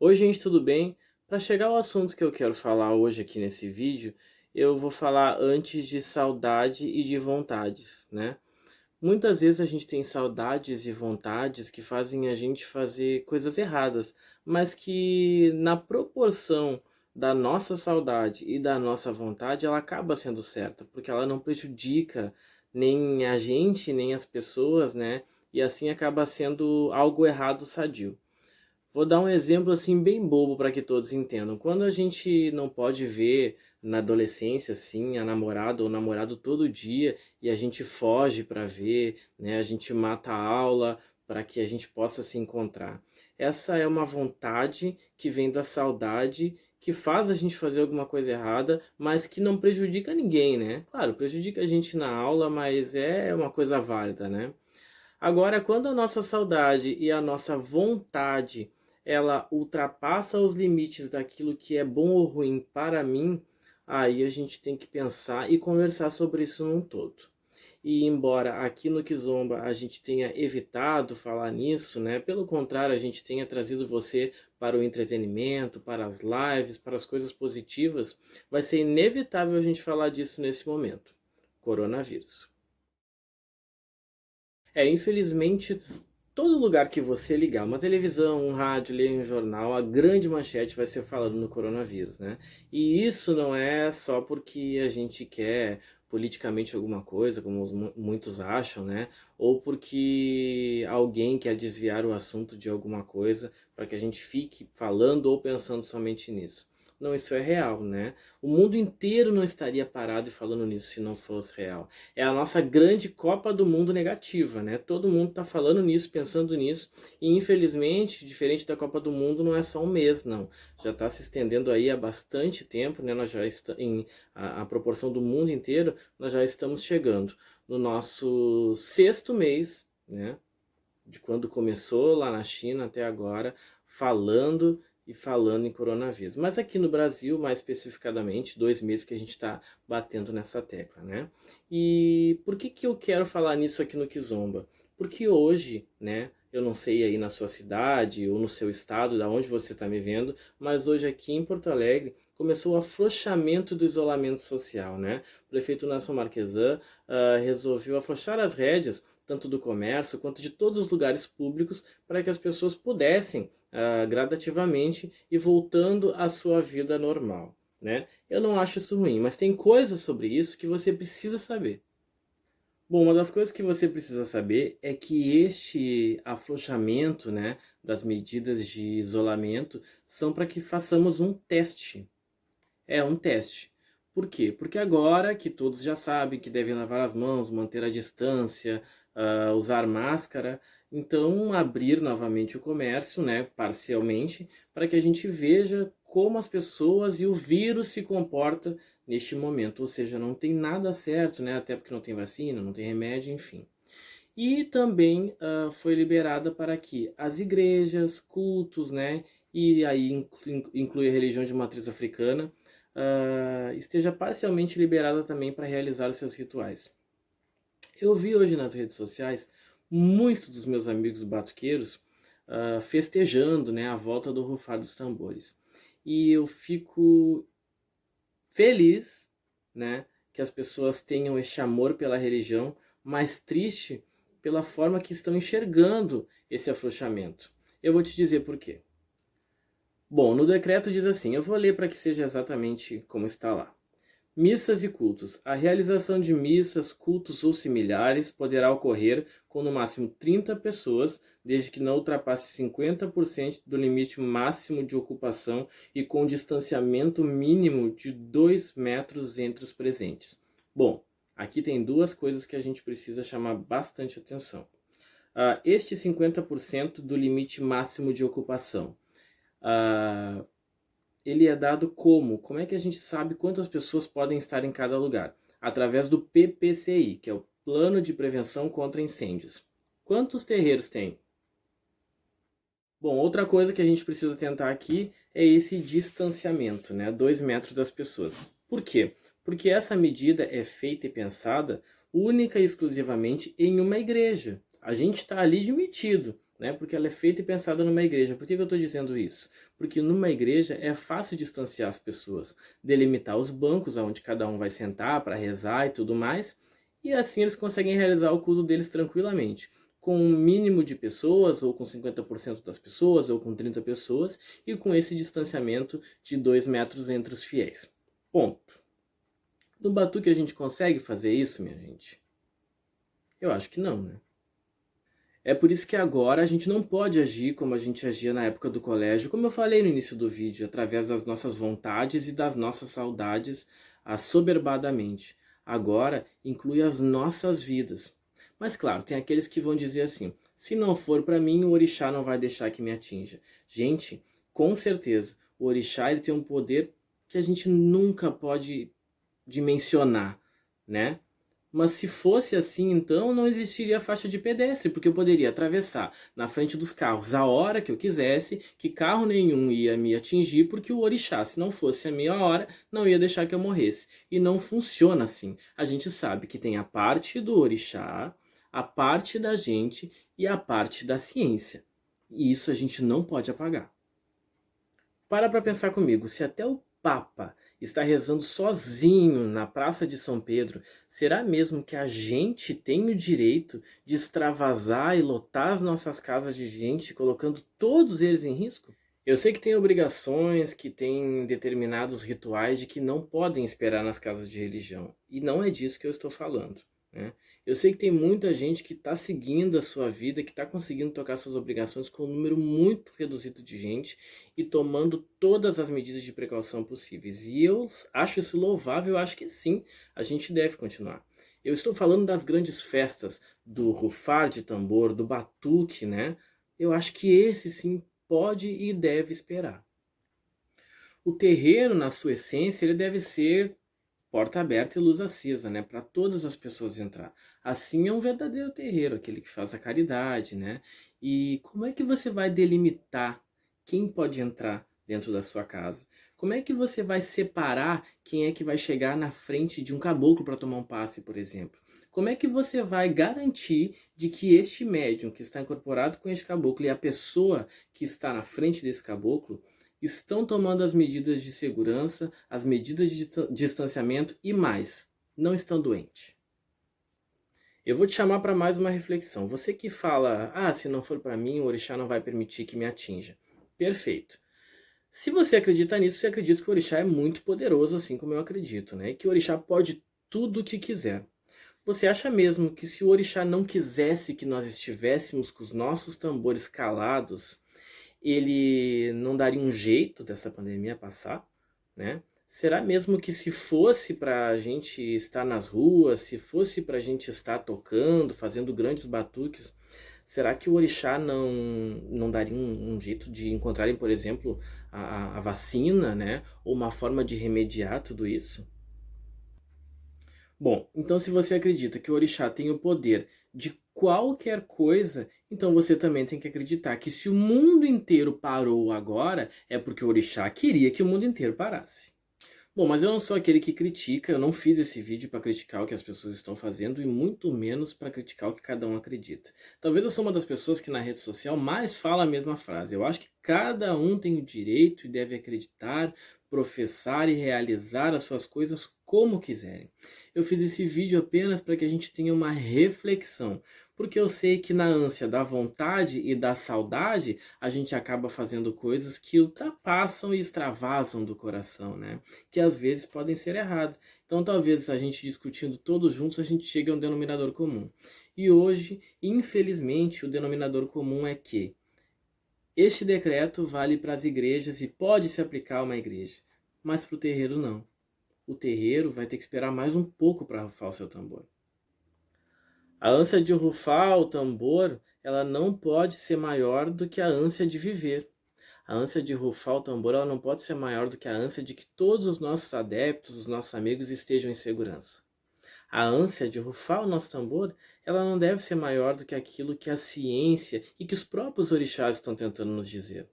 Oi, gente, tudo bem? Para chegar ao assunto que eu quero falar hoje aqui nesse vídeo, eu vou falar antes de saudade e de vontades, né? Muitas vezes a gente tem saudades e vontades que fazem a gente fazer coisas erradas, mas que na proporção da nossa saudade e da nossa vontade, ela acaba sendo certa, porque ela não prejudica nem a gente, nem as pessoas, né? E assim acaba sendo algo errado sadio. Vou dar um exemplo assim bem bobo para que todos entendam. Quando a gente não pode ver na adolescência assim a namorada ou namorado todo dia e a gente foge para ver, né? A gente mata a aula para que a gente possa se encontrar. Essa é uma vontade que vem da saudade, que faz a gente fazer alguma coisa errada, mas que não prejudica ninguém, né? Claro, prejudica a gente na aula, mas é uma coisa válida, né? Agora, quando a nossa saudade e a nossa vontade, ela ultrapassa os limites daquilo que é bom ou ruim para mim, aí a gente tem que pensar e conversar sobre isso num todo. E embora aqui no Kizomba a gente tenha evitado falar nisso, né? Pelo contrário, a gente tenha trazido você para o entretenimento, para as lives, para as coisas positivas, vai ser inevitável a gente falar disso nesse momento. Coronavírus. Infelizmente, todo lugar que você ligar, uma televisão, um rádio, ler um jornal, a grande manchete vai ser falando no coronavírus, né? E isso não é só porque a gente quer politicamente alguma coisa, como muitos acham, né? Ou porque alguém quer desviar o assunto de alguma coisa para que a gente fique falando ou pensando somente nisso. Não, isso é real, né? O mundo inteiro não estaria parado e falando nisso se não fosse real. É a nossa grande Copa do Mundo negativa, né? Todo mundo tá falando nisso, pensando nisso, e infelizmente, diferente da Copa do Mundo, não é só um mês, não. Já está se estendendo aí há bastante tempo, né? Nós já em a proporção do mundo inteiro, nós já estamos chegando no nosso sexto mês, né? De quando começou lá na China até agora, falando e falando em coronavírus. Mas aqui no Brasil, mais especificadamente, 2 meses que a gente está batendo nessa tecla, né? E por que que eu quero falar nisso aqui no Kizomba? Porque hoje, né? Eu não sei aí na sua cidade ou no seu estado, da onde você está me vendo, mas hoje aqui em Porto Alegre começou o afrouxamento do isolamento social, né? O prefeito Nelson Marquesan resolveu afrouxar as rédeas tanto do comércio quanto de todos os lugares públicos, para que as pessoas pudessem gradativamente ir voltando à sua vida normal, né? Eu não acho isso ruim, mas tem coisas sobre isso que você precisa saber. Bom, uma das coisas que você precisa saber é que este afrouxamento, né, das medidas de isolamento são para que façamos um teste. É um teste. Por quê? Porque agora que todos já sabem que devem lavar as mãos, manter a distância, usar máscara, então abrir novamente o comércio, né, parcialmente, para que a gente veja como as pessoas e o vírus se comporta neste momento. Ou seja, não tem nada certo, né, até porque não tem vacina, não tem remédio, enfim. E também foi liberada para que as igrejas, cultos, né, e aí inclui a religião de matriz africana, esteja parcialmente liberada também para realizar os seus rituais. Eu vi hoje nas redes sociais muitos dos meus amigos batuqueiros festejando, né, a volta do rufar dos tambores. E eu fico feliz, né, que as pessoas tenham este amor pela religião, mas triste pela forma que estão enxergando esse afrouxamento. Eu vou te dizer por quê. Bom, no decreto diz assim, eu vou ler para que seja exatamente como está lá. Missas e cultos. A realização de missas, cultos ou similares poderá ocorrer com no máximo 30 pessoas, desde que não ultrapasse 50% do limite máximo de ocupação e com distanciamento mínimo de 2 metros entre os presentes. Bom, aqui tem duas coisas que a gente precisa chamar bastante atenção. Este 50% do limite máximo de ocupação. Uh, ele é dado como? Como é que a gente sabe quantas pessoas podem estar em cada lugar? Através do PPCI, que é o Plano de Prevenção contra Incêndios. Quantos terreiros tem? Bom, outra coisa que a gente precisa tentar aqui é esse distanciamento, né? 2 metros das pessoas. Por quê? Porque essa medida é feita e pensada única e exclusivamente em uma igreja. A gente está ali admitido. né? Porque ela é feita e pensada numa igreja. Por que que eu estou dizendo isso? Porque numa igreja é fácil distanciar as pessoas, delimitar os bancos onde cada um vai sentar para rezar e tudo mais, e assim eles conseguem realizar o culto deles tranquilamente, com um mínimo de pessoas, ou com 50% das pessoas, ou com 30 pessoas, e com esse distanciamento de 2 metros entre os fiéis. Ponto. No Batuque a gente consegue fazer isso, minha gente? Eu acho que não, né? É por isso que agora a gente não pode agir como a gente agia na época do colégio, como eu falei no início do vídeo, através das nossas vontades e das nossas saudades, assoberbadamente. Agora inclui as nossas vidas. Mas claro, tem aqueles que vão dizer assim: se não for para mim, o orixá não vai deixar que me atinja. Gente, com certeza, o orixá ele tem um poder que a gente nunca pode dimensionar, né? Mas se fosse assim, então não existiria faixa de pedestre, porque eu poderia atravessar na frente dos carros a hora que eu quisesse, que carro nenhum ia me atingir, porque o orixá, se não fosse a minha hora, não ia deixar que eu morresse. E não funciona assim. A gente sabe que tem a parte do orixá, a parte da gente e a parte da ciência. E isso a gente não pode apagar. Para pensar comigo, se até o Papa está rezando sozinho na Praça de São Pedro, será mesmo que a gente tem o direito de extravasar e lotar as nossas casas de gente, colocando todos eles em risco? Eu sei que tem obrigações, que tem determinados rituais de que não podem esperar nas casas de religião. E não é disso que eu estou falando, né? Eu sei que tem muita gente que está seguindo a sua vida, que está conseguindo tocar suas obrigações com um número muito reduzido de gente e tomando todas as medidas de precaução possíveis. E eu acho isso louvável, eu acho que sim, a gente deve continuar. Eu estou falando das grandes festas, do rufar de tambor, do batuque, né? Eu acho que esse sim pode e deve esperar. O terreiro, na sua essência, ele deve ser porta aberta e luz acesa, né, para todas as pessoas entrar. Assim é um verdadeiro terreiro, aquele que faz a caridade, né? E como é que você vai delimitar quem pode entrar dentro da sua casa? Como é que você vai separar quem é que vai chegar na frente de um caboclo para tomar um passe, por exemplo? Como é que você vai garantir de que este médium que está incorporado com este caboclo e a pessoa que está na frente desse caboclo estão tomando as medidas de segurança, as medidas de distanciamento e mais, não estão doentes? Eu vou te chamar para mais uma reflexão. Você que fala, se não for para mim, o orixá não vai permitir que me atinja. Perfeito. Se você acredita nisso, você acredita que o orixá é muito poderoso, assim como eu acredito, né? E que o orixá pode tudo o que quiser. Você acha mesmo que se o orixá não quisesse que nós estivéssemos com os nossos tambores calados, ele não daria um jeito dessa pandemia passar, né? Será mesmo que se fosse para a gente estar nas ruas, se fosse para a gente estar tocando, fazendo grandes batuques, será que o orixá não daria um jeito de encontrarem, por exemplo, a vacina, né? Ou uma forma de remediar tudo isso? Bom, então se você acredita que o orixá tem o poder de qualquer coisa, então você também tem que acreditar que se o mundo inteiro parou agora, é porque o orixá queria que o mundo inteiro parasse. Bom, mas eu não sou aquele que critica, eu não fiz esse vídeo para criticar o que as pessoas estão fazendo e muito menos para criticar o que cada um acredita. Talvez eu sou uma das pessoas que na rede social mais fala a mesma frase. Eu acho que cada um tem o direito e deve acreditar, professar e realizar as suas coisas como quiserem. Eu fiz esse vídeo apenas para que a gente tenha uma reflexão, porque eu sei que na ânsia da vontade e da saudade, a gente acaba fazendo coisas que ultrapassam e extravasam do coração, né? Que às vezes podem ser erradas. Então talvez a gente discutindo todos juntos, a gente chegue a um denominador comum. E hoje, infelizmente, o denominador comum é que este decreto vale para as igrejas e pode se aplicar a uma igreja, mas para o terreiro não. O terreiro vai ter que esperar mais um pouco para rufar o seu tambor. A ânsia de rufar o tambor, ela não pode ser maior do que a ânsia de viver. A ânsia de rufar o tambor, ela não pode ser maior do que a ânsia de que todos os nossos adeptos, os nossos amigos estejam em segurança. A ânsia de rufar o nosso tambor, ela não deve ser maior do que aquilo que a ciência e que os próprios orixás estão tentando nos dizer.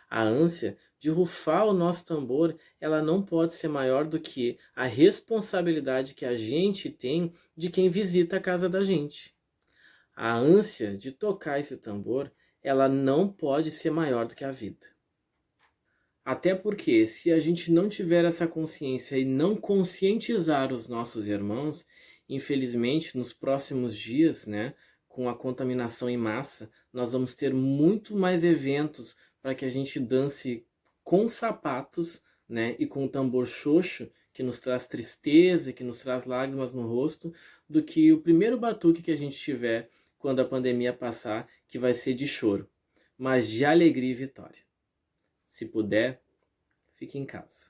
A ânsia de rufar o nosso tambor, ela não pode ser maior do que a responsabilidade que a gente tem de quem visita a casa da gente. A ânsia de tocar esse tambor, ela não pode ser maior do que a vida. Até porque, se a gente não tiver essa consciência e não conscientizar os nossos irmãos, infelizmente, nos próximos dias, né, com a contaminação em massa, nós vamos ter muito mais eventos para que a gente dance com sapatos, né, e com o tambor xoxo, que nos traz tristeza, que nos traz lágrimas no rosto, do que o primeiro batuque que a gente tiver quando a pandemia passar, que vai ser de choro, mas de alegria e vitória. Se puder, fique em casa.